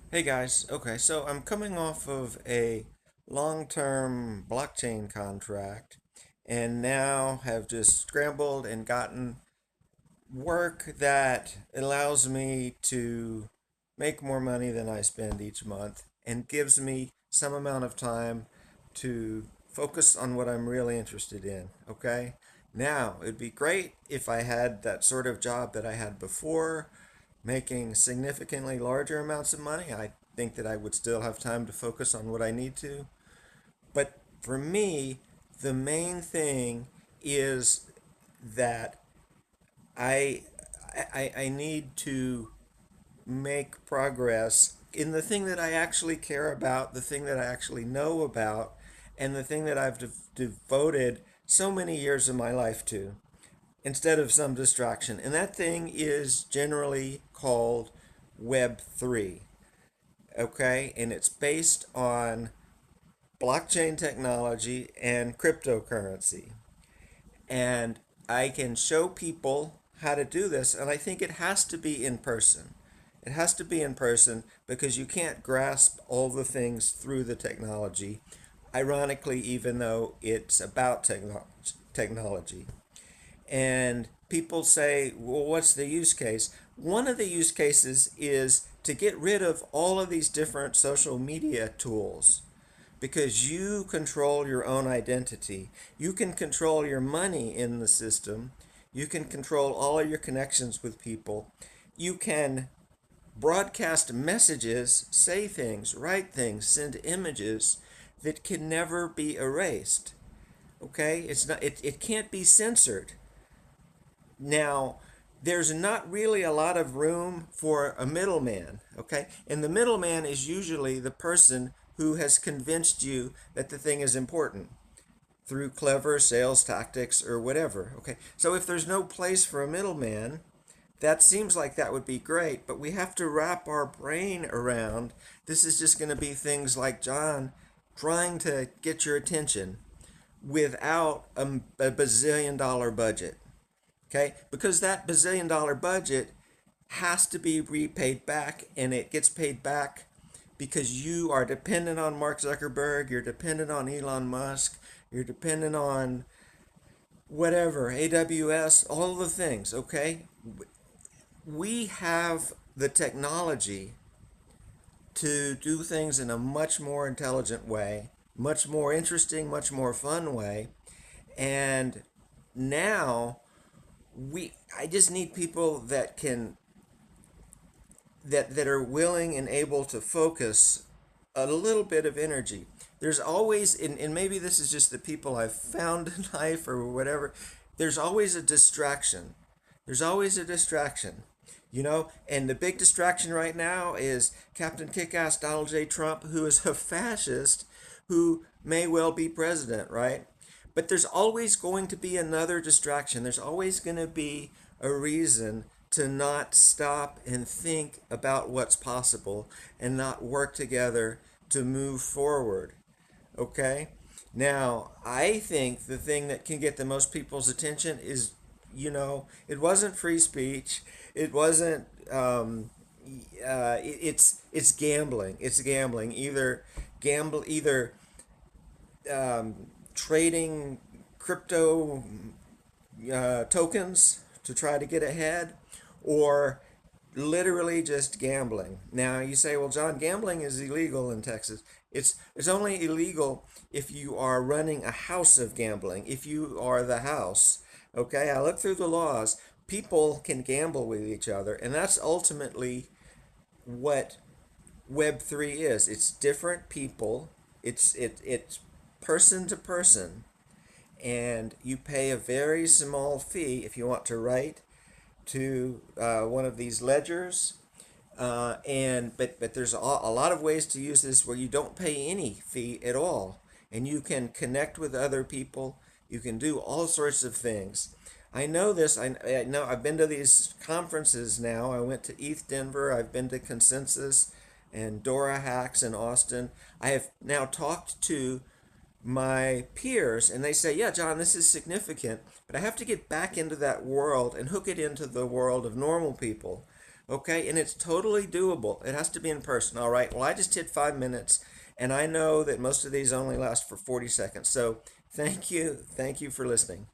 Hey guys, okay, so I'm coming off of a long-term blockchain contract and now have just scrambled and gotten work that allows me to make more money than I spend each month and gives me some amount of time to focus on what I'm really interested in, okay? Now, it'd be great if I had that sort of job that I had before, making significantly larger amounts of money. I think that I would still have time to focus on what I need to. But for me, the main thing is that I I need to make progress in the thing that I actually care about, the thing that I actually know about, and the thing that I've devoted so many years of my life to, instead of some distraction. And that thing is generally called Web3. Okay? And it's based on blockchain technology and cryptocurrency. And I can show people how to do this, and I think it has to be in person. It has to be in person because you can't grasp all the things through the technology, ironically, even though it's about technology. And people say, well, what's the use case? One of the use cases is to get rid of all of these different social media tools because you control your own identity. You can control your money in the system. You can control all of your connections with people. You can broadcast messages, say things, write things, send images that can never be erased. Okay? It can't be censored. Now, there's not really a lot of room for a middleman, okay? And the middleman is usually the person who has convinced you that the thing is important through clever sales tactics or whatever, okay? So if there's no place for a middleman, that seems like that would be great, but we have to wrap our brain around this is just going to be things like John trying to get your attention without a bazillion dollar budget. Okay? Because that bazillion dollar budget has to be repaid back, and it gets paid back because you are dependent on Mark Zuckerberg, you're dependent on Elon Musk, you're dependent on whatever, AWS, all the things, okay? We have the technology to do things in a much more intelligent way, much more interesting, much more fun way. And now I just need people that are willing and able to focus a little bit of energy. There's always, and maybe this is just the people I've found in life or whatever, there's always a distraction. There's always a distraction, you know? And the big distraction right now is Captain Kickass Donald J. Trump, who is a fascist who may well be president, right? But there's always going to be another distraction. There's always going to be a reason to not stop and think about what's possible and not work together to move forward. Okay? Now, I think the thing that can get the most people's attention is, it wasn't free speech. It wasn't. It's gambling. It's gambling. Either trading crypto tokens to try to get ahead, or literally just gambling. Now you say, well, John, gambling is illegal in Texas. It's only illegal if you are running a house of gambling. If you are the house, okay. I look through the laws. People can gamble with each other, and that's ultimately what Web3 is. It's different people. It's person to person, and you pay a very small fee if you want to write to one of these ledgers. But there's a lot of ways to use this where you don't pay any fee at all, and you can connect with other people. You can do all sorts of things. I know this. I know I've been to these conferences now. I went to ETH Denver. I've been to Consensus and Dora Hacks in Austin. I have now talked to my peers, and they say, yeah, John, this is significant, but I have to get back into that world and hook it into the world of normal people. Okay, and it's totally doable. It has to be in person. All right. Well, I just hit 5 minutes, and I know that most of these only last for 40 seconds. So thank you. Thank you for listening.